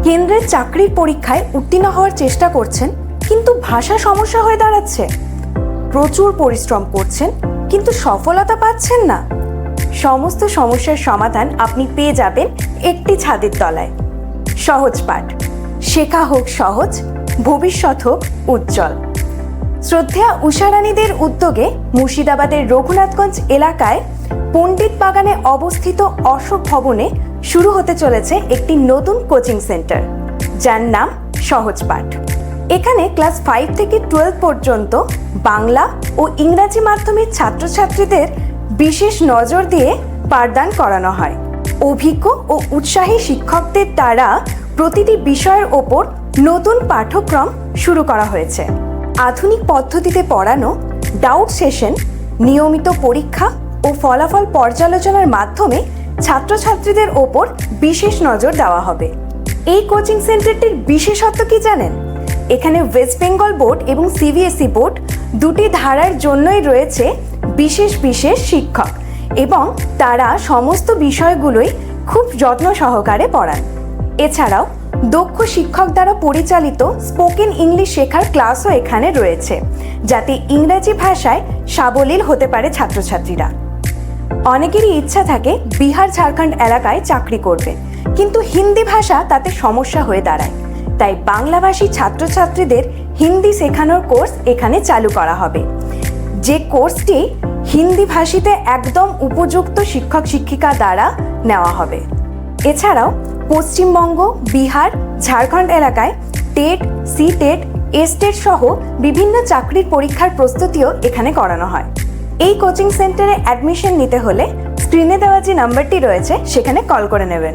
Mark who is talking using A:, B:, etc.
A: কেন্দ্রের চাকরির পরীক্ষায় উত্তীর্ণ হওয়ার চেষ্টা করছেন, কিন্তু ভাষা সমস্যা হয়ে দাঁড়াচ্ছে। প্রচুর পরিশ্রম করছেন, কিন্তু সফলতা পাচ্ছেন না। সমস্ত সমস্যার সমাধান আপনি পেয়ে যাবেন একটি ছাদের তলায়। সহজ পাঠ, শেখা হোক সহজ, ভবিষ্যৎ হোক উজ্জ্বল। শ্রদ্ধেয়া উষারানীদের উদ্যোগে মুর্শিদাবাদের রঘুনাথগঞ্জ এলাকায় পণ্ডিত বাগানে অবস্থিত অশোক ভবনে শুরু হতে চলেছে একটি নতুন কোচিং সেন্টার, যার নাম সহজ পাঠ। এখানে ক্লাস 5 থেকে 12 পর্যন্ত বাংলা ও ইংরাজি মাধ্যমের ছাত্রছাত্রীদের বিশেষ নজর দিয়ে পাঠদান করানো হয়। অভিজ্ঞ ও উৎসাহী শিক্ষকদের দ্বারা প্রতিটি বিষয়ের ওপর নতুন পাঠ্যক্রম শুরু করা হয়েছে। আধুনিক পদ্ধতিতে পড়ানো, ডাউট সেশন, নিয়মিত পরীক্ষা ও ফলাফল পর্যালোচনার মাধ্যমে ছাত্রছাত্রীদের ওপর বিশেষ নজর দেওয়া হবে। এই কোচিং সেন্টারটির বিশেষত্ব কি জানেন? এখানে ওয়েস্ট বেঙ্গল বোর্ড এবং সিবিএসই বোর্ড দুটি ধারার জন্যই রয়েছে বিশেষ বিশেষ শিক্ষক, এবং তারা সমস্ত বিষয়গুলোই খুব যত্ন সহকারে পড়ান। এছাড়াও দক্ষ শিক্ষক দ্বারা পরিচালিত স্পোকেন ইংলিশ শেখার ক্লাসও এখানে রয়েছে, যাতে ইংরেজি ভাষায় সাবলীল হতে পারে ছাত্রছাত্রীরা। অনেকেরই ইচ্ছা থাকে বিহার ঝাড়খণ্ড এলাকায় চাকরি করবে, কিন্তু হিন্দি ভাষা তাতে সমস্যা হয়ে দাঁড়ায়। তাই বাংলাভাষী ছাত্রছাত্রীদের হিন্দি শেখানোর কোর্স এখানে চালু করা হবে, যে কোর্সটি হিন্দি ভাষীতে একদম উপযুক্ত শিক্ষক শিক্ষিকা দ্বারা নেওয়া হবে। এছাড়াও পশ্চিমবঙ্গ, বিহার, ঝাড়খণ্ড এলাকায় টেট, সি-টেট, এস-টেট সহ বিভিন্ন চাকরির পরীক্ষার প্রস্তুতিও এখানে করানো হয়। এই কোচিং সেন্টারে অ্যাডমিশন নিতে হলে স্ক্রিনে দেওয়া যে নাম্বারটি রয়েছে সেখানে কল করে নেবেন।